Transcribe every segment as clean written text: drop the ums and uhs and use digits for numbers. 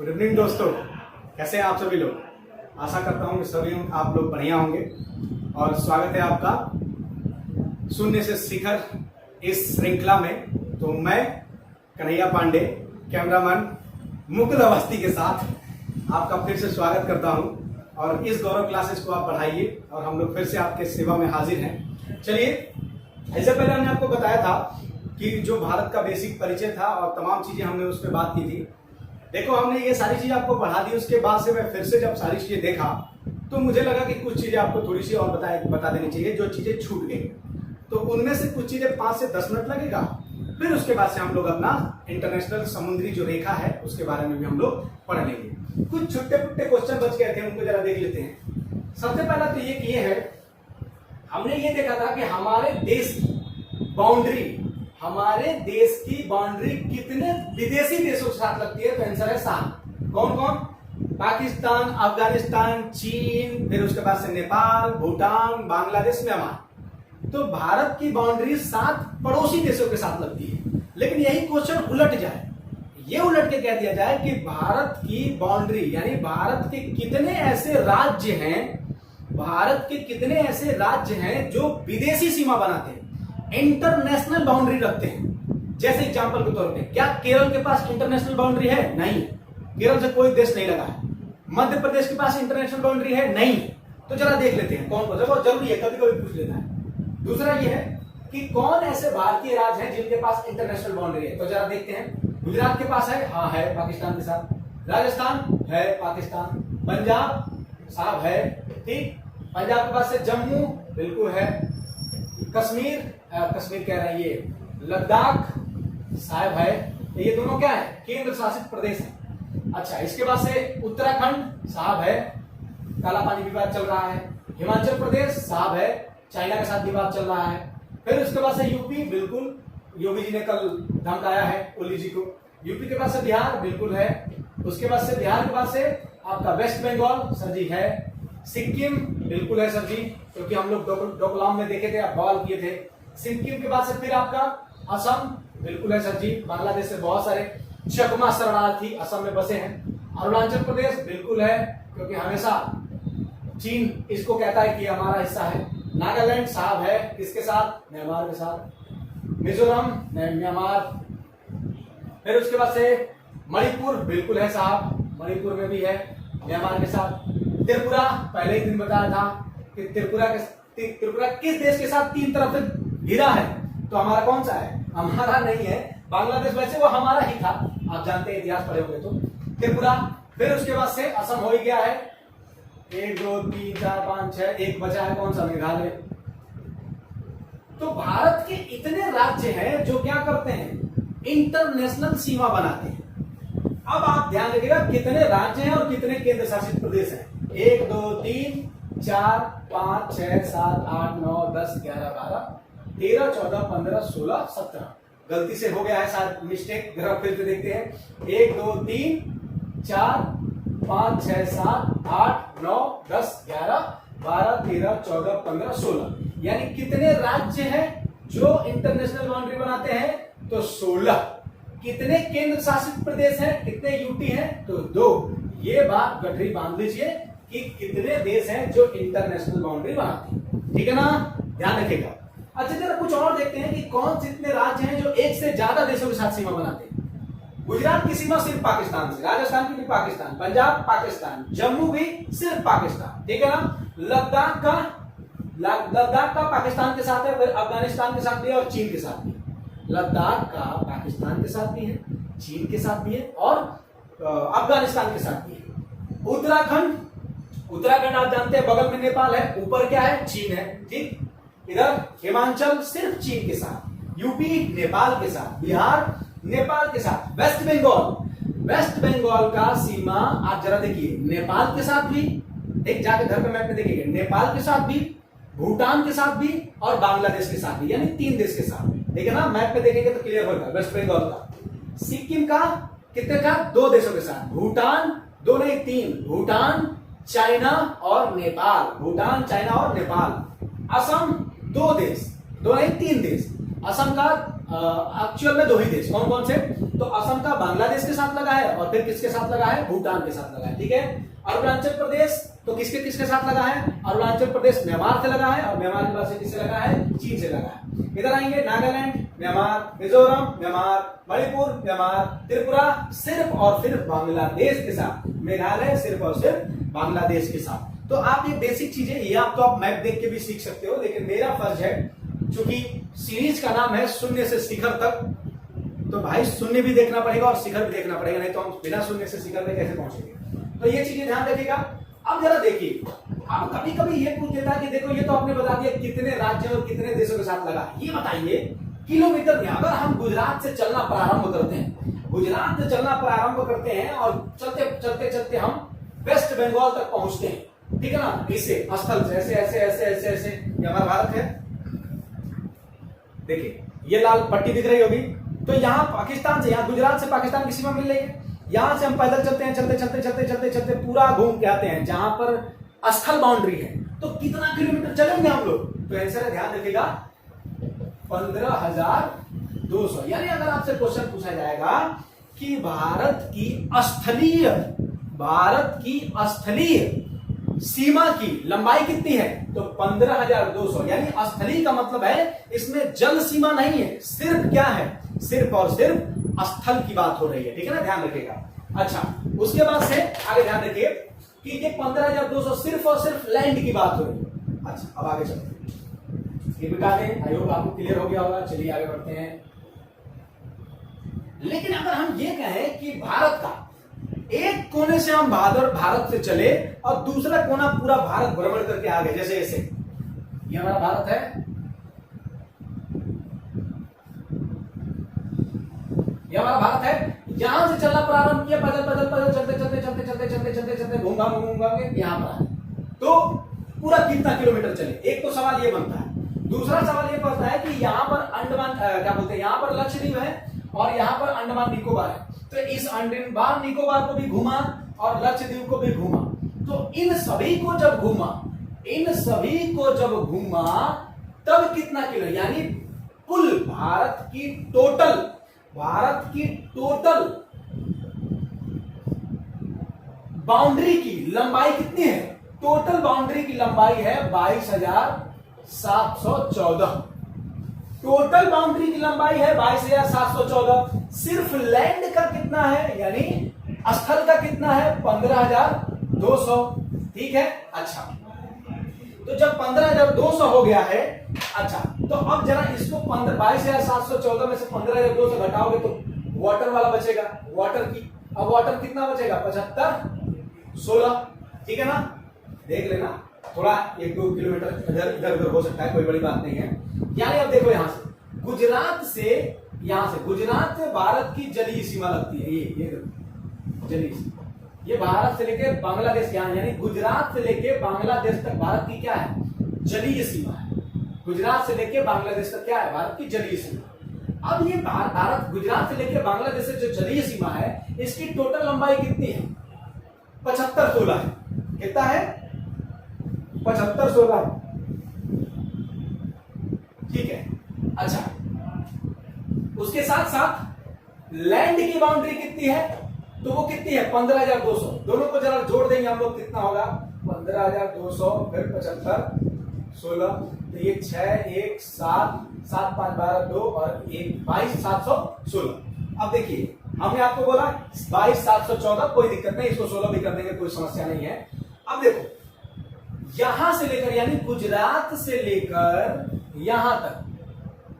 Good evening दोस्तों, कैसे हैं आप सभी लोग। आशा करता हूँ कि सभी आप लोग बढ़िया होंगे और स्वागत है आपका शून्य से शिखर इस श्रृंखला में। तो मैं कन्हैया पांडे, कैमरामैन मुकुल अवस्थी के साथ आपका फिर से स्वागत करता हूँ और इस गौरव क्लासेस को आप बढ़ाइए और हम लोग फिर से आपके सेवा में हाजिर हैं। चलिए, इससे पहले हमने आपको बताया था कि जो भारत का बेसिक परिचय था और तमाम चीजें हमने उस पर बात की थी। देखो, हमने ये सारी चीजें आपको बढ़ा दी। उसके बाद से मैं फिर से जब सारी चीजें देखा तो मुझे लगा कि कुछ चीजें आपको थोड़ी सी और बता देनी चाहिए जो चीजें छूट गई। तो उनमें से कुछ चीजें 5 से 10 मिनट लगेगा। फिर उसके बाद से हम लोग अपना इंटरनेशनल समुद्री जो रेखा है उसके बारे में भी हम लोग पढ़ लेंगे। कुछ छुट्टे पुट्टे क्वेश्चन बच गए थे, उनको जरा देख लेते हैं। सबसे पहला तो ये है, हमने ये देखा था कि हमारे देश की बाउंड्री कितने विदेशी देशों के साथ लगती है। तो आंसर है 7। कौन कौन? पाकिस्तान, अफगानिस्तान, चीन, फिर उसके बाद से नेपाल, भूटान, बांग्लादेश, म्यांमार। तो भारत की बाउंड्री 7 पड़ोसी देशों के साथ लगती है। लेकिन यही क्वेश्चन उलट जाए, ये उलट के कह दिया जाए कि भारत की बाउंड्री यानी भारत के कितने ऐसे राज्य हैं जो विदेशी सीमा बनाते हैं, इंटरनेशनल बाउंड्री रखते हैं। जैसे एग्जांपल के तौर पे, क्या केरल के पास इंटरनेशनल बाउंड्री है? नहीं, केरल से कोई देश नहीं लगा है। मध्य प्रदेश के पास इंटरनेशनल बाउंड्री है? नहीं। तो जरा देख लेते हैं कौन कौन सा, बहुत जरूरी है, कभी कभी पूछ लेता है। दूसरा ये है कि कौन ऐसे भारतीय राज्य हैं जिनके पास इंटरनेशनल बाउंड्री है। तो जरा देखते हैं। गुजरात के पास है, हाँ है, पाकिस्तान के साथ। राजस्थान है, पाकिस्तान। पंजाब साहब है, ठीक। पंजाब के पास से जम्मू बिल्कुल है। कश्मीर कह रहे हैं, ये लद्दाख साहब है। ये दोनों क्या है? केंद्र शासित प्रदेश है। अच्छा, इसके बाद से उत्तराखंड साहब है, काला पानी विवाद चल रहा है। हिमाचल प्रदेश साहब है, चाइना के साथ विवाद चल रहा है। फिर उसके बाद से यूपी, बिल्कुल योगी जी ने कल धमकाया है ओली जी को। यूपी के पास से बिहार बिल्कुल है। उसके बाद से बिहार के पास से आपका वेस्ट बंगाल सर जी है। सिक्किम बिल्कुल है सर जी, क्योंकि हम लोग डोकलाम में देखे थे, आप बवाल किए थे। सिक्किम के बाद से फिर आपका असम बिल्कुल है सर जी। बांग्लादेश से बहुत सारे चकमा शरणार्थी असम में बसे हैं। अरुणाचल प्रदेश बिल्कुल है, क्योंकि हमेशा चीन इसको कहता है कि हमारा हिस्सा है। नागालैंड साहब है, किसके साथ? म्यांमार के साथ। मिजोरम म्यांमार। फिर उसके बाद से मणिपुर बिल्कुल है साहब, मणिपुर में भी है म्यांमार के साथ। त्रिपुरा, पहले ही दिन बताया था कि त्रिपुरा किस देश के साथ 3 तरफ से घिरा है। तो हमारा कौन सा है? हमारा नहीं है, बांग्लादेश। वैसे वो हमारा ही था, आप जानते हैं, इतिहास पढ़े होंगे तो। त्रिपुरा। फिर उसके बाद से असम हो ही गया है। 1 2 3 4 5 6, एक बचा है, कौन सा? मेघालय। तो भारत के इतने राज्य हैं जो क्या करते हैं? इंटरनेशनल सीमा बनाते हैं। अब आप ध्यान रखिएगा, कितने राज्य हैं और कितने केंद्र शासित प्रदेश हैं। 1 2 3 4 5 6 7 8 9 10 11 12 13 14 15 16 17। गलती से हो गया है शायद, मिस्टेक, जरा फिर से देखते हैं। 1 2 3 4 5 6 7 8 9 10 11 12 13 14 15 16। यानी कितने राज्य हैं जो इंटरनेशनल बाउंड्री बनाते हैं? तो 16। कितने केंद्र शासित प्रदेश हैं? कितने यूटी हैं? तो 2। ये बात गठरी बांध लीजिए कि कितने देश हैं जो इंटरनेशनल बाउंड्री बनाते हैं, ठीक है ना? ध्यान रखिएगा। अच्छा, जरा कुछ और देखते हैं कि कौन से इतने राज्य हैं जो एक से ज्यादा देशों के साथ सीमा बनाते हैं। गुजरात की सीमा सिर्फ पाकिस्तान से, राजस्थान की भी पाकिस्तान, पंजाब पाकिस्तान, जम्मू भी सिर्फ पाकिस्तान, ठीक है ना? लद्दाख का पाकिस्तान के साथ है, फिर अफगानिस्तान के साथ भी है और चीन के साथ भी है। लद्दाख का पाकिस्तान के साथ भी है, चीन के साथ भी है और अफगानिस्तान के साथ भी है। उत्तराखंड आप जानते हैं, बगल में नेपाल है, ऊपर क्या है? चीन है, ठीक। इधर हिमाचल सिर्फ चीन के साथ, यूपी नेपाल के साथ, बिहार नेपाल के साथ। वेस्ट बंगाल का सीमा आप जरा देखिए, नेपाल के साथ भी, एक जाके घर पे मैप में देखिए, नेपाल के साथ भी, भूटान के साथ भी और बांग्लादेश के साथ भी, यानी 3 देश के साथ। ठीक है ना? मैप पे देखेंगे तो क्लियर होगा। वेस्ट बंगाल का, सिक्किम का, कितने का? 2 देशों के साथ। भूटान, 2 नहीं 3, भूटान, चाइना और नेपाल। भूटान, चाइना और नेपाल। असम 2 देश, 2 नहीं 3 देश। असम का एक्चुअल में 2 ही देश, कौन कौन से? तो असम का बांग्लादेश के साथ लगा है और फिर किसके साथ लगा है, भूटान के साथ लगा है। ठीक है, अरुणाचल प्रदेश तो किसके किसके साथ लगा है, अरुणाचल प्रदेश म्यांमार से लगा है और म्यांमार के पास से किससे लगा है, चीन से लगा है। इधर आएंगे Nagaland Myanmar, Mizoram Myanmar, Manipur Myanmar, Tripura सिर्फ और सिर्फ बांग्लादेश के साथ, मेघालय सिर्फ और सिर्फ बांग्लादेश के साथ। तो आप ये बेसिक चीजें ये आप तो आप मैप देख के भी सीख सकते हो, लेकिन मेरा फर्ज है चूंकि सीरीज का नाम है शून्य से शिखर तक, तो भाई शून्य भी देखना पड़ेगा और शिखर भी देखना पड़ेगा, नहीं तो हम बिना शून्य से शिखर में कैसे पहुंचेंगे। तो ये चीजें ध्यान रखिएगा। अब जरा देखिए, अब कभी कभी ये पूछ देता है कि देखो ये तो आपने बता दिया कितने राज्य और कितने देशों के साथ लगा, ये बताइए किलोमीटर में अगर हम गुजरात से चलना प्रारंभ करते हैं, गुजरात से चलना प्रारंभ करते हैं और चलते चलते चलते हम वेस्ट बंगाल तक पहुंचते हैं, ठीक है ना, इसे स्थल से ऐसे ऐसे ऐसे ऐसे ऐसे, ये हमारा भारत है। देखिए ये लाल पट्टी दिख रही होगी, तो यहाँ पाकिस्तान से, यहाँ गुजरात से पाकिस्तान की सीमा मिल रही है। यहां से हम पैदल चलते हैं, चलते चलते चलते चलते चलते पूरा घूम के आते हैं जहां पर स्थल बाउंड्री है, तो कितना किलोमीटर चलेंगे हम लोग, तो आंसर है ध्यान रखिएगा 15,200। यानी अगर आपसे क्वेश्चन पूछा जाएगा कि भारत की स्थलीय सीमा की लंबाई कितनी है, तो 15,200। यानी स्थलीय का मतलब है इसमें जल सीमा नहीं है, सिर्फ क्या है, सिर्फ और सिर्फ स्थल की बात हो रही है, ठीक है ना, ध्यान रखिएगा। अच्छा, उसके बाद से आगे ध्यान रखिए कि ये 15,200 सिर्फ और सिर्फ लैंड की बात हो रही है। अच्छा, अब आगे चलते हैं, ये बिटा दें, आई होप आपको क्लियर हो गया होगा। चलिए आगे बढ़ते हैं। लेकिन अगर हम ये कहें कि भारत का एक कोने से हम भारत से चले और दूसरा कोना पूरा भारत भ्रमण करके आ गए, जैसे ऐसे, ये हमारा भारत है, ये हमारा भारत है, यहां से चलना प्रारंभ किया, पैदल पैदल पैदल चलते चलते चलते चलते चलते चलते चलते घूम के यहां पर आए, तो पूरा कितना किलोमीटर चले। एक तो सवाल ये बनता है। दूसरा सवाल ये बनता है कि यहां पर अंडमान क्या बोलते हैं, यहां पर लक्षद्वीप है और यहां पर अंडमान निकोबार है, तो इस अंडमान निकोबार को भी घूमा और लक्षद्वीप को भी घूमा, तो इन सभी को जब घूमा तब कितना किलो, यानी कुल भारत की टोटल बाउंड्री की लंबाई कितनी है, टोटल बाउंड्री की लंबाई है 22,714। टोटल बाउंड्री की लंबाई है 22,714। सिर्फ लैंड का कितना है, यानी स्थल का कितना है, 15,200। ठीक है, अच्छा, तो जब 15,200 हो गया है, अच्छा, तो अब जरा इसको 22,714 में से 15,200 घटाओगे तो वाटर वाला बचेगा, वाटर की, अब वाटर कितना बचेगा, 75, 16, ठीक है ना, देख लेना, थोड़ा 1-2 किलोमीटर इधर उधर हो सकता है, कोई बड़ी बात नहीं है। यानी अब देखो यहां से गुजरात से भारत की जलीय सीमा लगती है, ये जलीय सीमा, ये भारत से लेके बांग्लादेश, यानी गुजरात से लेके बांग्लादेश तक भारत की क्या है, जलीय सीमा है। गुजरात से लेके बांग्लादेश तक क्या है, भारत की जलीय सीमा। अब ये भारत गुजरात से लेके बांग्लादेश से जो जलीय सीमा है, इसकी टोटल लंबाई कितनी है, 75-16 है। कितना है, 75-16, ठीक है। अच्छा, उसके साथ साथ लैंड की बाउंड्री कितनी है, तो वो कितनी है, 15,200। दोनों को जरा जोड़ देंगे हम लोग, कितना होगा, 15,200 फिर 75, 16, तो ये 6, 1, 7, 7, 5, 12, 2 और 1, 22,716। अब देखिए हमने आपको बोला 22,714, कोई दिक्कत नहीं, इसको 16 भी कर देंगे, कोई समस्या नहीं है। अब देखो यहां से लेकर, यानी गुजरात से लेकर यहां तक,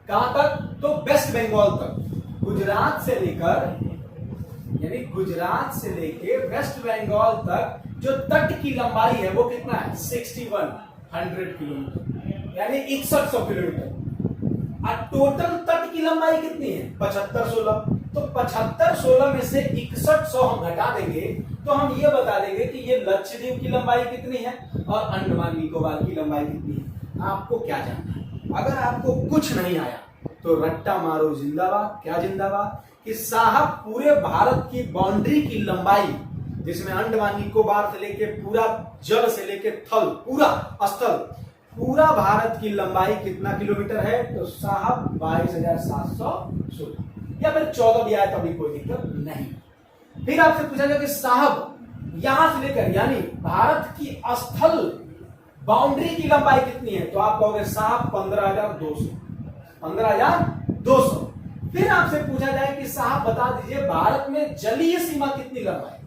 कहां तक, तो वेस्ट बंगाल तक, गुजरात से लेकर, यानी गुजरात से लेके वेस्ट बंगाल तक जो तट की लंबाई है वो कितना है, 6100 किलोमीटर, यानी 6100 किलोमीटर। और टोटल तट की लंबाई कितनी है, 75-16, तो 75-16 में से 6100 हम घटा देंगे तो हम ये बता देंगे कि ये लक्षद्वीप की लंबाई कितनी है और अंडमान निकोबार की लंबाई कितनी है। आपको क्या जानना है, अगर आपको कुछ नहीं आया तो रट्टा मारो जिंदाबाद। क्या जिंदाबाद, कि साहब पूरे भारत की बाउंड्री की लंबाई, जिसमें अंडमान निकोबार से लेके पूरा जल से लेके थल, पूरा स्थल, पूरा भारत की लंबाई कितना किलोमीटर है, तो साहब 22,716। या फिर 14 भी आए तो भी कोई दिक्कत नहीं। फिर आपसे पूछा जाए कि साहब यहां से लेकर यानी भारत की स्थल बाउंड्री की लंबाई कितनी है, तो आप कहोगे साहब 15,200। 15,200। फिर आपसे पूछा जाए कि साहब बता दीजिए भारत में जलीय सीमा कितनी लंबाई,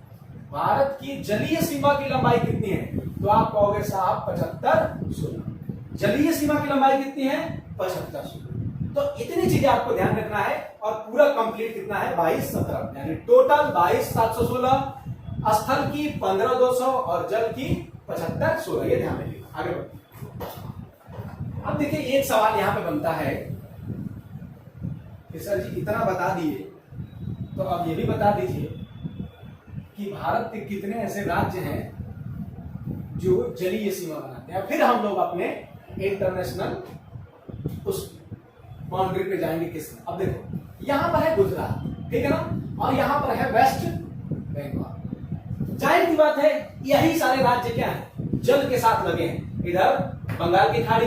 भारत की जलीय सीमा की लंबाई कितनी है, तो आप कहोगे साहब 75,16। जलीय सीमा की लंबाई कितनी है, 75,16। तो इतनी चीजें आपको ध्यान रखना है और पूरा कंप्लीट कितना है 22,17 यानी टोटल 22,716, स्थल की 15,200 और जल की 75,16। ये ध्यान रखिएगा। आगे बढ़ते। अब देखिए एक सवाल यहां पे बनता है कि सर जी इतना बता दिए तो अब ये भी बता दीजिए कि भारत के कितने ऐसे राज्य हैं जो जलीय सीमा बनाते हैं। फिर हम लोग अपने इंटरनेशनल उस बाउंड्री पे जाएंगे किसमें। अब देखो यहां पर है गुजरात, ठीक है ना, और यहां पर है वेस्ट बंगाल। जाहिर सी बात है यही सारे राज्य क्या है, जल के साथ लगे हैं। इधर बंगाल की खाड़ी,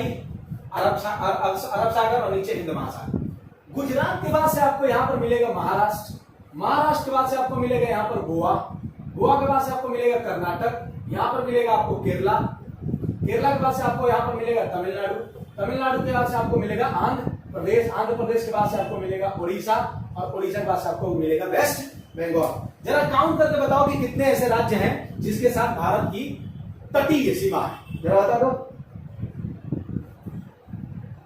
अरब सागर और नीचे हिंद महासागर। गुजरात के बाद से आपको यहां पर मिलेगा महाराष्ट्र, महाराष्ट्र के बाद से आपको मिलेगा यहां पर गोवा, गोवा के बाद से आपको मिलेगा कर्नाटक, यहां पर मिलेगा आपको केरला, केरला के बाद से आपको यहां पर मिलेगा तमिलनाडु, तमिलनाडु के बाद से आपको मिलेगा आंध्र प्रदेश, आंध्र प्रदेश के बाद से आपको मिलेगा उड़ीसा और उड़ीसा के बाद से आपको मिलेगा वेस्ट बंगाल। जरा काउंट करके बताओ कि कितने ऐसे राज्य हैं जिसके साथ भारत की तटीय सीमा है, जरा बता दो।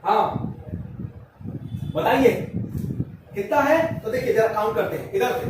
हाँ बताइए कितना है, तो देखिए जरा काउंट करते हैं इधर से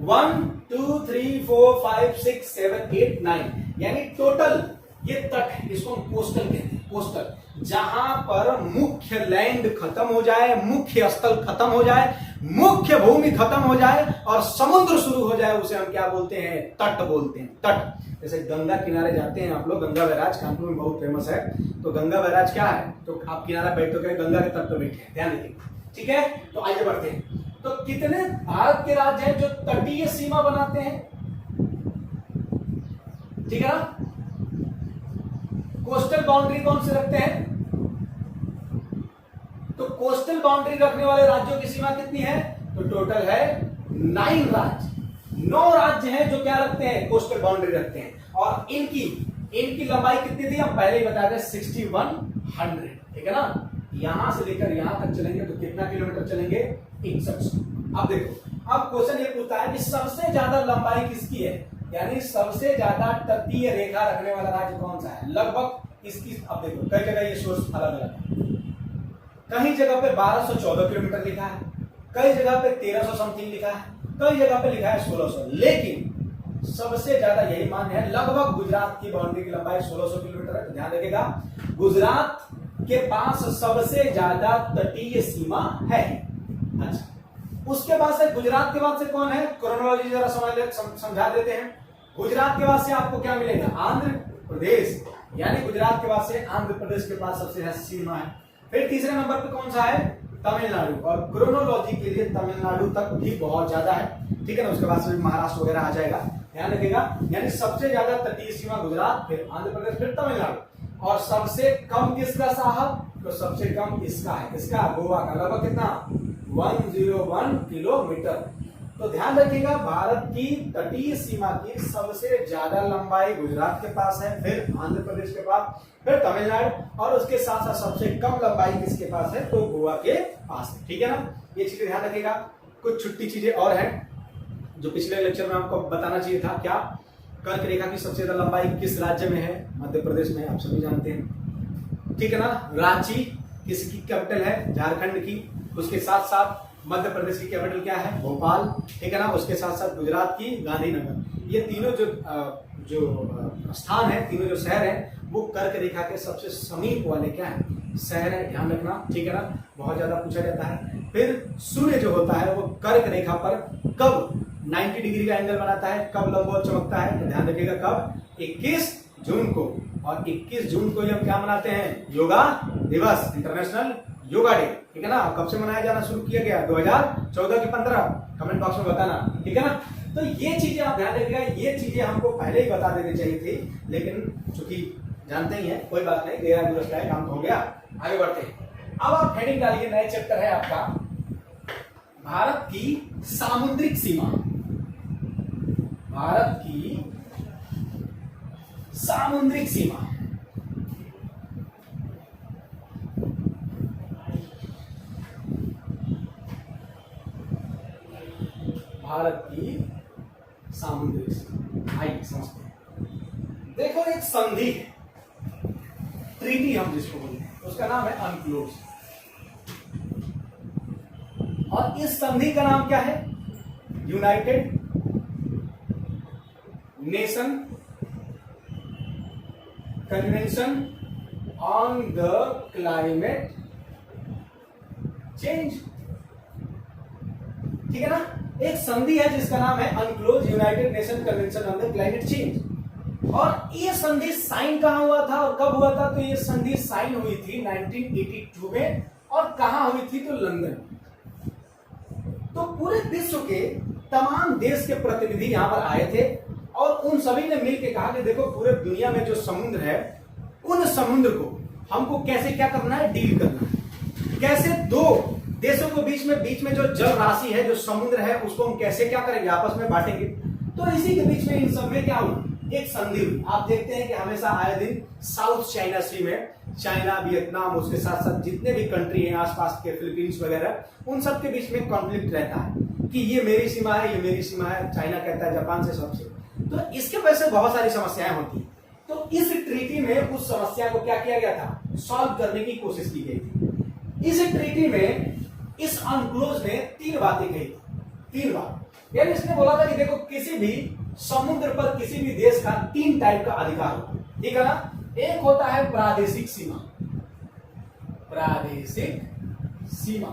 1 2 3 4 5 6 7 8 9 यानी टोटल ये तट है, इसको हम कोस्टल कहते हैं। कोस्टल जहां पर मुख्य लैंड खत्म हो जाए, मुख्य स्थल खत्म हो जाए, मुख्य भूमि खत्म हो जाए और समुद्र शुरू हो जाए, उसे हम क्या बोलते हैं, तट बोलते हैं। तट जैसे गंगा किनारे जाते हैं आप लोग, गंगा बैराज कानपुर में बहुत फेमस है, तो गंगा बैराज क्या है, तो आप किनारा बैठोगे गंगा के तट पर बैठे, ध्यान रखिए, ठीक है। तो आइए बढ़ते हैं। तो कितने भारत के राज्य हैं जो तटीय सीमा बनाते हैं, ठीक है ना। कोस्टल बाउंड्री कौन से रखते हैं, तो कोस्टल बाउंड्री रखने वाले राज्यों की सीमा कितनी है, तो टोटल है 9 राज्य। 9 राज्य हैं जो क्या रखते हैं, कोस्टल बाउंड्री रखते हैं। और इनकी लंबाई कितनी थी, हम पहले ही बता दें 6100, ठीक है ना। यहां से लेकर यहां तक चलेंगे तो कितना किलोमीटर चलेंगे, 6100। अब देखो अब क्वेश्चन ये पूछता है कि सबसे ज्यादा लंबाई किसकी है, यानी सबसे ज्यादा तटीय रेखा रखने वाला राज्य कौन सा है, लगभग इसकी। अब देखो कई जगह ये सोर्स अलग अलग है, कहीं जगह पे 1214 किलोमीटर लिखा है, कई जगह पे 1300 समथिंग लिखा है, कई जगह पे लिखा है 1600, लेकिन सबसे ज्यादा यही मान्य है लगभग गुजरात की बाउंड्री की लंबाई 1600 किलोमीटर है। तो ध्यान रखिएगा गुजरात के पास सबसे ज्यादा तटीय सीमा है। अच्छा, उसके बाद से गुजरात के बाद से कौन है, क्रोनोलॉजी जरा समझा देते हैं। गुजरात के बाद से आपको क्या मिलेगा, आंध्र प्रदेश, यानी गुजरात के बाद से आंध्र प्रदेश के पास सबसे ज्यादा सीमा है। फिर तीसरे नंबर पे कौन सा है, तमिलनाडु, और क्रोनोलॉजी के लिए तमिलनाडु तक भी बहुत ज्यादा है, ठीक है ना। उसके बाद से महाराष्ट्र वगैरह आ जाएगा, ध्यान रखिएगा। यानी सबसे ज्यादा तटीय सीमा गुजरात, फिर आंध्र प्रदेश, फिर तमिलनाडु। और सबसे कम किसका साहब, तो सबसे कम इसका है, इसका गोवा का, लगभग कितना 101 किलोमीटर। तो ध्यान रखिएगा भारत की तटीय सीमा की सबसे ज्यादा लंबाई गुजरात के पास है, फिर आंध्र प्रदेश के पास, फिर तमिलनाडु, और उसके साथ साथ सबसे कम लंबाई किसके पास है, तो गोवा के पास है, ठीक है ना। ये चीजें ध्यान रखिएगा। कुछ छुट्टी चीजें और हैं जो पिछले लेक्चर में आपको बताना चाहिए था। क्या, कर्क रेखा की सबसे ज्यादा लंबाई किस राज्य में है, मध्य प्रदेश में, आप सभी जानते हैं, ठीक है ना। रांची किसकी कैपिटल है, झारखंड की। उसके साथ साथ मध्य प्रदेश की कैपिटल क्या है, भोपाल, ठीक है ना। उसके साथ साथ गुजरात की गांधीनगर। ये तीनों जो स्थान है, तीनों जो शहर हैं, वो कर्क रेखा के सबसे समीप वाले क्या है, शहर है, ध्यान रखना, ठीक है ना। बहुत ज्यादा पूछा जाता है। फिर सूर्य जो होता है वो कर्क रेखा पर कब 90 डिग्री का एंगल बनाता है, कब लंबवत चमकता है, तो ध्यान रखिएगा कब, 21 जून को। और 21 जून को हम क्या मनाते हैं, योगा दिवस, इंटरनेशनल योगा डे, ठीक है ना। कब से मनाया जाना शुरू किया गया, 2014 की 15, कमेंट बॉक्स में बताना, ठीक है ना। तो ये चीजें आप ध्यान रखिएगा, ये चीजें हमको पहले ही बता देनी चाहिए थी, लेकिन चूंकि जानते ही हैं, कोई बात नहीं, देरा दुरुस्त है, काम तो हो गया। आगे बढ़ते हैं। अब आप हेडिंग डालिए, नए चैप्टर है आपका भारत की सामुद्रिक सीमा, भारत की सामुद्रिक सीमा, भारत की सामुद्रिक सीमा। आइए समझते हैं। देखो एक संधि है, ट्रीटी हम जिसको बोलते हैं, उसका नाम है अनक्लोज। और इस संधि का नाम क्या है? United Nation Convention on the climate change. ठीक है ना? एक संधि है जिसका नाम है unclose United Nation Convention on the climate change. और ये संधि साइन कहां हुआ था और कब हुआ था? तो ये संधि साइन हुई थी 1982 में। और कहां हुई थी? तो लंदन। तो पूरे विश्व के तमाम देश के प्रतिनिधि यहां पर आए थे और उन सभी ने मिलकर कहा कि देखो पूरे दुनिया में जो समुद्र है, उन समुद्र को हमको कैसे क्या करना है? डील करना है। कैसे दो देशों के बीच में जो जल राशि है, जो समुद्र है, उसको हम कैसे क्या करेंगे? आपस में बांटेंगे। तो इसी के बीच में इन सब में क्या हुआ? एक संधि हुई। आप देखते हैं कि हमेशा आए दिन साउथ चाइना सी में चाइना, वियतनाम, उसके साथ साथ जितने भी कंट्री हैं आसपास के, फिलीपींस वगैरह, उन सब के बीच में कॉन्फ्लिक्ट रहता है कि ये मेरी सीमा है, ये मेरी सीमा है। चाइना कहता है जापान से, सबसे। तो इसके वजह से बहुत सारी समस्याएं होती है। तो इस ट्रीटी में उस समस्या को क्या किया गया था? सॉल्व करने की कोशिश की गई थी। इस ट्रीटी में इस अनक्लोज ने 3 बातें कही थी। 3 बात, यानी इसने बोला था कि देखो किसी भी समुद्र पर किसी भी देश का 3 टाइप का अधिकार होता है। ठीक है ना? एक होता है प्रादेशिक सीमा, प्रादेशिक सीमा,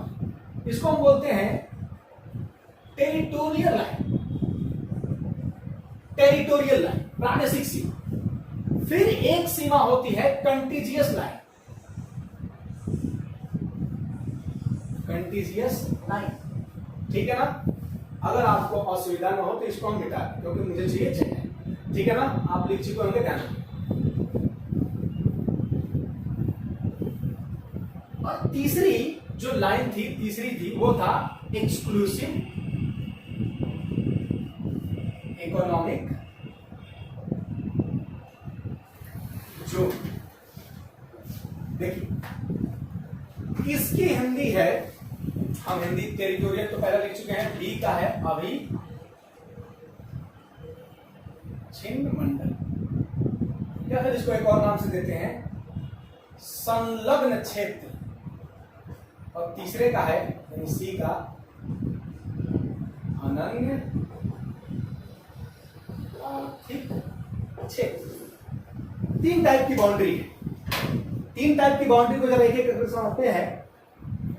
इसको हम बोलते हैं टेरिटोरियल लाइन, टेरिटोरियल लाइन, प्रादेशिक सीमा। फिर एक सीमा होती है कंटीजियस लाइन, कंटीजियस लाइन। ठीक है ना? अगर आपको असुविधा न हो तो इसको हम मिटा दें, क्योंकि मुझे चाहिए। ठीक है ना? आप लिख चुके होंगे, ध्यान रखिए। और तीसरी जो लाइन थी, तीसरी थी, वो था एक्सक्लूसिव इकोनॉमिक जोन। देखिए इसकी हिंदी है, हम हिंदी टेरिटोरियल तो पहले लिख चुके हैं, डी का है अभी छिन्न मंडल, या फिर इसको एक और नाम से देते हैं संलग्न क्षेत्र। और तीसरे का है यानी सी का अनन्य आर्थिक क्षेत्र। 3 टाइप की बाउंड्री है। 3 टाइप की बाउंड्री को जब एक एक करके समझते हैं,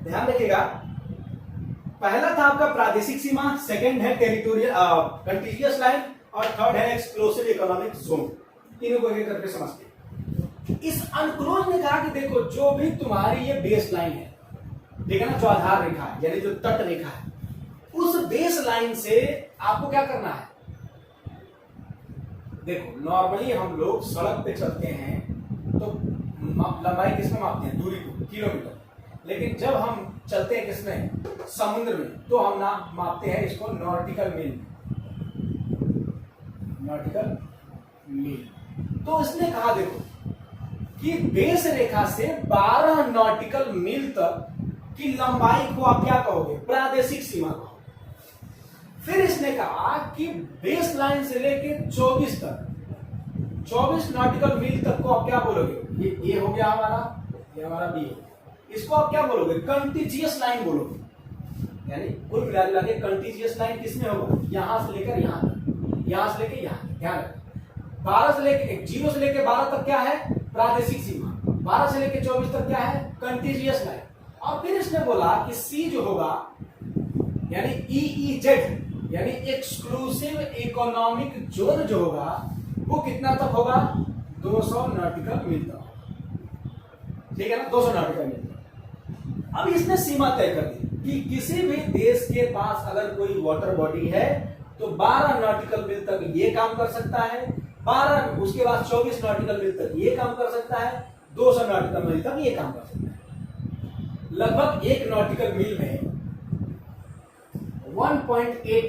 ध्यान रखिएगा। पहला था आपका प्रादेशिक सीमा, सेकंड है टेरिटोरियल कंटीजियस लाइन, और थर्ड है एक्सक्लूसिव इकोनॉमिक जोन। तीनों को एक करके समझते हैं। इस अनक्लोज ने कहा कि देखो जो भी तुम्हारी ये बेस लाइन है, ठीक है ना, जो आधार रेखा है यानी जो तट रेखा है, उस बेस लाइन से आपको क्या करना है? देखो नॉर्मली हम लोग सड़क पे चलते हैं तो लंबाई किसमें मापते हैं? दूरी को, किलोमीटर। लेकिन जब हम चलते हैं किसमें? समुद्र में, तो हम ना मापते हैं इसको नॉटिकल मील, नॉटिकल मील। तो इसने कहा देखो कि बेस रेखा से 12 नॉटिकल मील तक की लंबाई को आप क्या कहोगे? प्रादेशिक सीमा कहोगे। फिर इसने कहा कि बेस लाइन से लेके 24 तक, 24 नॉटिकल मील तक को आप क्या बोलोगे? ये ए हो गया हमारा, ये हमारा बी हो गया। इसको आप क्या बोलोगे? कंटीजियस लाइन बोलोगे। यानी कुल मिला के कंटीजियस लाइन किसमें होगा? यहां से लेकर यहां तक, यहां से लेकर यहां। ध्यान रखें, 12 से लेकर 0 से लेकर 12 तक क्या है? प्रादेशिक सीमा। 12 से लेकर 24 तक क्या है? Contiguous line. और फिर इसने बोला कि सी जो होगा यानी EEZ यानी एक्सक्लूसिव इकोनॉमिक जोन जो होगा वो कितना तक होगा? 200 नॉटिकल मील तक। ठीक है ना? 200 नॉटिकल मील तक। अब इसने सीमा तय कर दी कि किसी भी देश के पास अगर कोई वाटर बॉडी है तो 12 नॉटिकल मील तक ये काम कर सकता है, 12 उसके बाद 24 नॉटिकल मील तक ये काम कर सकता है, 200 नॉटिकल मील तक ये काम कर सकता है। लगभग 1 नॉटिकल मील में 1.8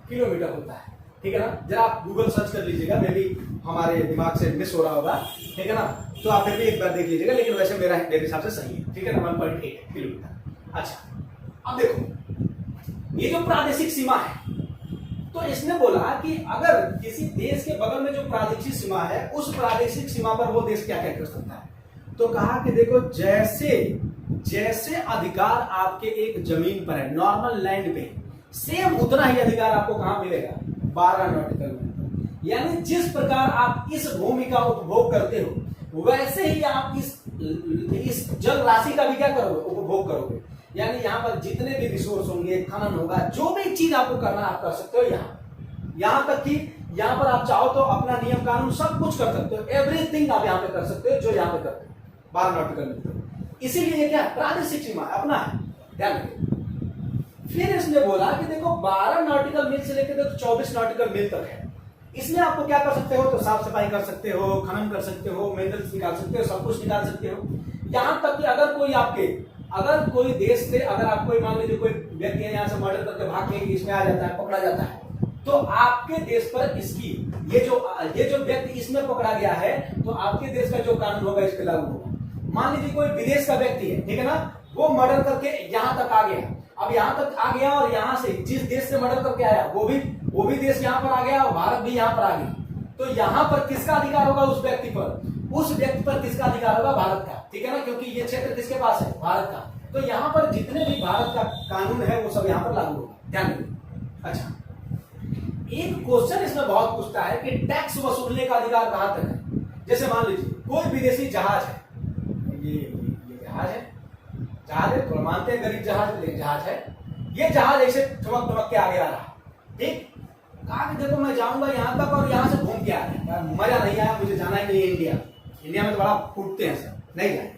किलोमीटर होता है, ठीक है ना। जरा आप गूगल सर्च कर लीजिएगा, मे भी हमारे दिमाग से मिस हो रहा होगा, ठीक है ना, तो आप फिर भी एक बार देख लीजिएगा, लेकिन वैसे मेरे हिसाब से सही है, ठीक है ना, 1.8 किलोमीटर। अच्छा, अब देखो ये जो प्रादेशिक सीमा है, तो इसने बोला कि अगर किसी देश के बगल में जो प्रादेशिक सीमा है, उस प्रादेशिक सीमा पर वो देश क्या क्या कर सकता है। तो कहा कि देखो जैसे जैसे अधिकार आपके एक जमीन पर है, नॉर्मल लैंड पे, सेम उतना ही अधिकार आपको कहां मिलेगा, 12 नॉटिकल मील। यानी जिस प्रकार आप इस भूमि का उपभोग करते हो, वैसे ही आप इस जल राशि का भी क्या करोगे, उपभोग करोगे। यानी यहाँ पर जितने भी रिसोर्स होंगे, खनन होगा, जो भी चीज आपको करना आप कर सकते हो। यहाँ तक कि यहाँ पर आप चाहो तो अपना नियम कानून सब कुछ कर सकते हो, एवरीथिंग आप यहाँ पे कर सकते हो जो यहाँ पे करते हो 12 नॉटिकल मील। इसीलिए क्या प्रादेशिक सीमा अपना है, ध्यान रखिए। फिर इसने बोला कि देखो 12 नॉटिकल मील से लेकर तो 24 नॉटिकल मील तक है। इसमें आपको क्या कर सकते हो, तो साफ सफाई कर सकते हो, खनन कर सकते हो, मिनरल्स निकाल सकते हो, सब कुछ निकाल सकते हो। यहाँ तक कि अगर कोई देश से अगर आप कोई मान लीजिए कोई व्यक्ति है यहाँ से मर्डर करके भाग के इसमें आ जाता है, पकड़ा जाता है, तो आपके देश पर इसकी ये जो व्यक्ति इसमें पकड़ा गया है, तो आपके देश का जो कानून होगा इस पे लागू होगा। मान लीजिए कोई विदेश का व्यक्ति है, ठीक है ना, वो मर्डर करके यहाँ तक आ गया। अब यहाँ तक आ गया और यहाँ से जिस देश से मर्डर करके आया वो भी देश यहाँ पर आ गया और भारत भी यहाँ पर आ गया। तो यहाँ पर किसका अधिकार होगा, उस व्यक्ति पर किसका अधिकार होगा, भारत का, ठीक है ना, क्योंकि ये क्षेत्र किसके पास है, भारत का। तो यहाँ पर जितने भी भारत का कानून है वो सब यहाँ पर लागू होगा, ध्यान रखिए। अच्छा, एक क्वेश्चन इसमें बहुत पूछता है कि टैक्स वसूलने का अधिकार कहां तक है। जैसे मान लीजिए कोई विदेशी जहाज है, ये जहाज है, थोड़ा मानते हैं गरीब जहाज, लेकिन जहाज है, ये जहाज ऐसे चमक के आगे आ रहा, ठीक, कहा कि देखो मैं जाऊंगा यहाँ तक और यहाँ से घूम के आ रहा है, मजा नहीं आया, मुझे जाना ही नहीं है इंडिया में तो बड़ा फूटते हैं सर, नहीं जाए।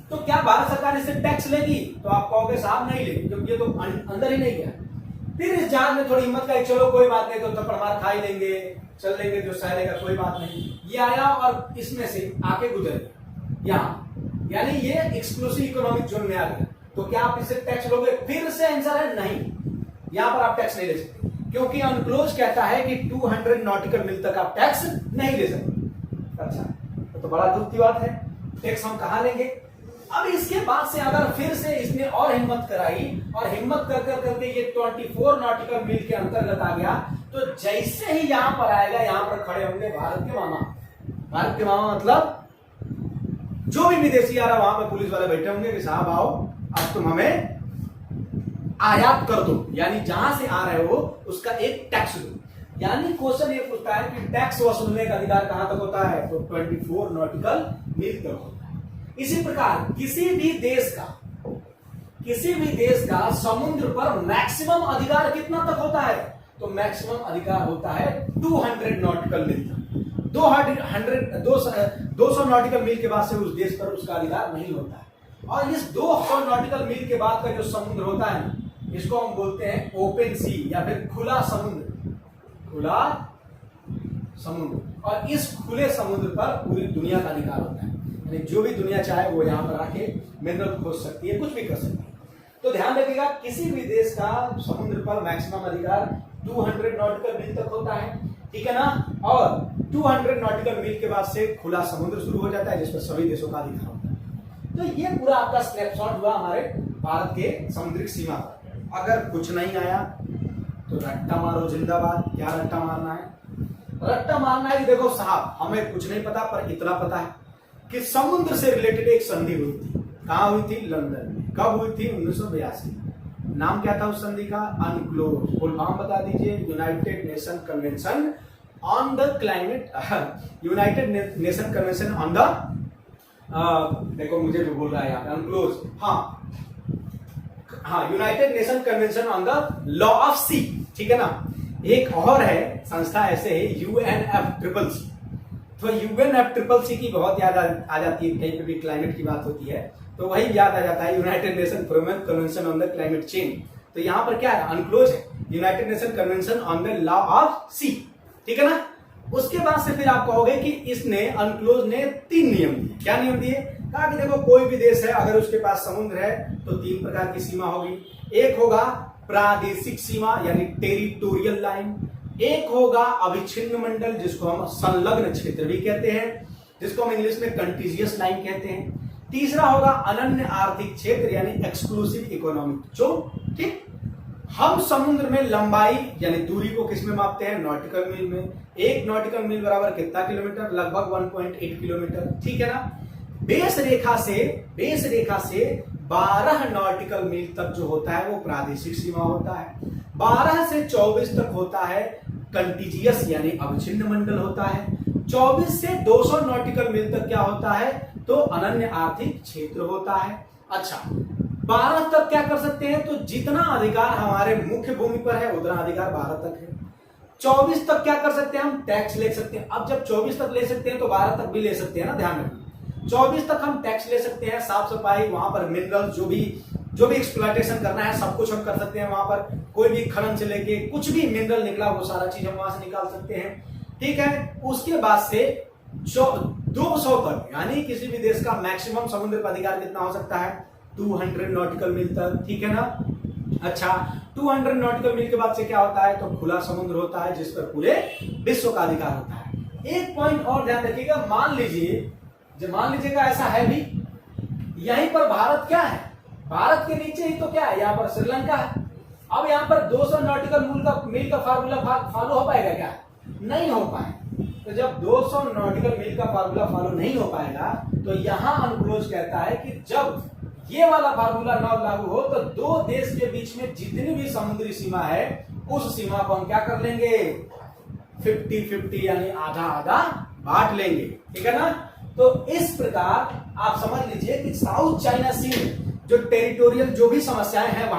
तो क्या भारत सरकार इससे टैक्स लेगी, तो आप कहोगे साहब नहीं लेगी, क्योंकि ये तो अंदर ही नहीं गया। फिर इस जहाज में थोड़ी हिम्मत का, चलो कोई बात नहीं, तो थप्पड़ मार खा ही लेंगे, चल लेंगे, जो सह लेगा कोई बात नहीं। ये आया और इसमें से आके गुजर गया यहाँ, यानी ये एक्सक्लूसिव इकोनॉमिक जोन में आ गया। तो क्या आप इससे टैक्स लोगे, फिर से आंसर है नहीं, यहाँ पर आप टैक्स नहीं ले सकते, क्योंकि अनक्लोज कहता है कि 200 नॉटिकल मील तक आप टैक्स नहीं ले सकते। अच्छा, तो बड़ा दुख की बात है, टैक्स हम कहां लेंगे। अब इसके बाद से अगर फिर से इसने और हिम्मत कराई और हिम्मत कर करके ये 24 नॉटिकल मील के अंतर्गत आ गया, तो जैसे ही यहां पर आएगा, यहां पर खड़े होंगे भारत के मामा। भारत के मामा मतलब जो भी विदेशी आ रहा, वहां पर पुलिस वाले बैठे होंगे कि साहब आओ, अब तुम हमें आयात कर दो, यानी जहां से आ रहे हो उसका एक टैक्स दो। यानी क्वेश्चन ये पूछता है कि टैक्स वसूलने का अधिकार कहां तक होता है, तो 24 नॉटिकल मील तक होता है। इसी प्रकार किसी भी देश का समुद्र पर मैक्सिमम अधिकार कितना तक होता है, तो मैक्सिमम अधिकार होता है 200 नॉटिकल मील तक। 200 नॉटिकल मील के बाद से उस देश पर उसका अधिकार नहीं होता है। और इस 200 नॉटिकल मील के बाद का जो समुद्र होता है, इसको हम बोलते हैं ओपन सी या फिर खुला समुद्र। और इस खुले समुद्र पर पूरी दुनिया का अधिकार होता है, जो भी दुनिया चाहे वो यहाँ पर आके मिनरल खोज सकती है, कुछ भी कर सकती है। तो ध्यान रखिएगा, किसी भी देश का समुद्र पर मैक्सिमम अधिकार 200 नॉटिकल मील तक होता है, ठीक है ना। और 200 नॉटिकल मील के बाद से खुला समुद्र शुरू हो जाता है, जिस पर सभी देशों का अधिकार होता है। तो ये पूरा आपका स्नैपशॉट हुआ हमारे भारत के समुद्रिक सीमा पर। अगर कुछ नहीं आया तो रट्टा मारो जिंदाबाद। क्या रट्टा मारना है, रट्टा मारना है कि देखो साहब हमें कुछ नहीं पता, पर इतना पता है कि समुद्र से रिलेटेड एक संधि हुई थी। कहां हुई थी, लंदन में। कब हुई थी, 1982। नाम क्या था उस संधि का, अनक्लोज। फुल फॉर्म बता दीजिए, United Nation Convention on the climate, United Nation Convention on the, देखो मुझे जो बोल रहा है यहाँ अनक्लोज, हाँ United Nation Convention on the law of sea, ठीक है ना। एक और है संस्था ऐसे है, UNFCCC। तो UNFCCC की बहुत याद आ जाती है, कहीं पे भी क्लाइमेट की बात होती है तो वही याद आ जाता है, United Nation Framework Convention on the climate change. तो यहाँ पर क्या है, अनक्लोज है, United Nation Convention on the law of sea, ठीक है ना। उसके बाद से फिर आप कहोगे कि इसने अनक्लोज ने 3 नियम दिए। क्या नियम दिए, कहा कि देखो कोई भी देश है अगर उसके पास समुद्र है तो 3 प्रकार की सीमा होगी। एक होगा प्रादेशिक सीमा यानी टेरिटोरियल लाइन, एक होगा अविच्छिन्न मंडल जिसको हम संलग्न क्षेत्र भी कहते हैं, जिसको हम इंग्लिश में कंटीजियस लाइन कहते हैं। तीसरा होगा अनन्य आर्थिक क्षेत्र यानी एक्सक्लूसिव इकोनॉमिक जोन। ठीक, हम समुद्र में लंबाई यानी दूरी को किस में मापते हैं? नॉटिकल मील में। 1 नॉटिकल मील बराबर कितना किलोमीटर? लगभग 1.8 किलोमीटर। ठीक है ना। बेस रेखा से 12 नॉटिकल मील तक जो होता है वो प्रादेशिक सीमा होता है। 12 से 24 तक होता है कंटीजियस यानी अविच्छिन्न मंडल होता है। 24 से 200 नॉटिकल मील तक क्या होता है? तो अनन्य आर्थिक क्षेत्र होता है। अच्छा, 12 तक क्या कर सकते हैं? तो जितना अधिकार हमारे मुख्य भूमि पर है उतना अधिकार 12 तक है। 24 तक क्या कर सकते हैं? हम टैक्स ले सकते हैं। अब जब 24 तक ले सकते हैं तो 12 तक भी ले सकते हैं ना, ध्यान रखिए। 24 तक हम टैक्स ले सकते हैं, साफ सफाई, वहां पर मिनरल जो भी एक्सप्लॉयटेशन करना है सब कुछ हम कर सकते हैं। वहां पर कोई भी खनन से लेके कुछ भी मिनरल निकला वो सारा चीज हम वहां से निकाल सकते हैं। ठीक है। उसके बाद से 200 तक यानी किसी भी देश का मैक्सिमम समुद्र पर अधिकार कितना हो सकता है? 200 नॉटिकल मील तक। ठीक है ना। अच्छा, 200 नॉटिकल मील के बाद से क्या होता है? तो खुला समुद्र होता है जिस पर पूरे विश्व का अधिकार होता है। एक पॉइंट और ध्यान रखिएगा, मान लीजिएगा ऐसा है भी, यहीं पर भारत क्या है? भारत के नीचे ही तो क्या है? यहाँ पर श्रीलंका है। अब यहाँ पर 200 नॉटिकल मील का फार्मूला फॉलो हो पाएगा क्या? नहीं हो पाएगा। तो जब 200 नॉटिकल मील का फार्मूला फॉलो नहीं हो पाएगा तो यहां अनक्लोज कहता है कि जब ये वाला फार्मूला ना लागू हो तो दो देश के बीच में जितनी भी समुद्री सीमा है उस सीमा को हम क्या कर लेंगे? 50-50 यानी आधा आधा बांट लेंगे। ठीक है ना। तो इस प्रकार आप समझ लीजिए कि साउथ चाइना सी जो टेरिटोरियल जो भी समस्याएं हैं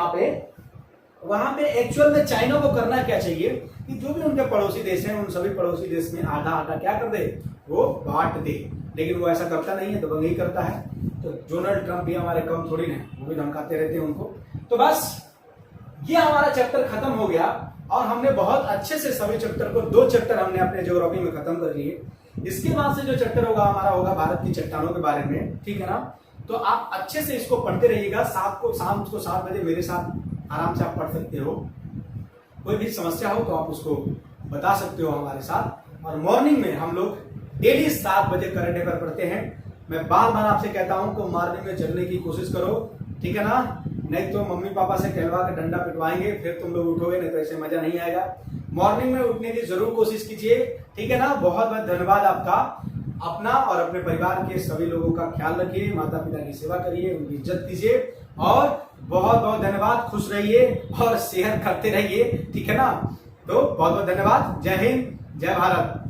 वहां पे एक्चुअल में चाइना को करना क्या चाहिए कि जो भी उनके पड़ोसी देश हैं उन सभी पड़ोसी देश में आधा आधा क्या कर दे? वो बांट दे। लेकिन वो ऐसा करता नहीं है, दबंगई करता है। तो डोनाल्ड ट्रंप भी हमारे कम थोड़ी ना, वो भी धमकाते रहते हैं उनको। तो बस ये हमारा चैप्टर खत्म हो गया और हमने बहुत अच्छे से सभी चैप्टर को 2 चैप्टर हमने अपने ज्योग्राफी में खत्म कर लिए। इसके बाद से जो चैप्टर होगा हमारा होगा भारत की चट्टानों के बारे में। ठीक है ना। तो आप अच्छे से इसको पढ़ते रहिएगा। शाम को 7 बजे मेरे साथ आराम से आप पढ़ सकते हो। कोई भी समस्या हो तो आप उसको बता सकते हो हमारे साथ। और मॉर्निंग में हम लोग डेली 7 बजे करंट अफेयर पढ़ते हैं। मैं बार बार आपसे कहता हूं कि मॉर्निंग में जगने की कोशिश करो। ठीक है ना। नहीं तो मम्मी पापा से कहलवा के डंडा पिटवाएंगे, फिर तुम लोग उठोगे, नहीं तो ऐसे मजा नहीं आएगा। मॉर्निंग में उठने की जरूर कोशिश कीजिए। ठीक है ना। बहुत बहुत धन्यवाद आपका। अपना और अपने परिवार के सभी लोगों का ख्याल रखिए, माता पिता की सेवा करिए, उनकी इज्जत कीजिए और बहुत बहुत धन्यवाद। खुश रहिए और सेहत करते रहिए। ठीक है ना। तो बहुत बहुत धन्यवाद। जय हिंद, जय भारत।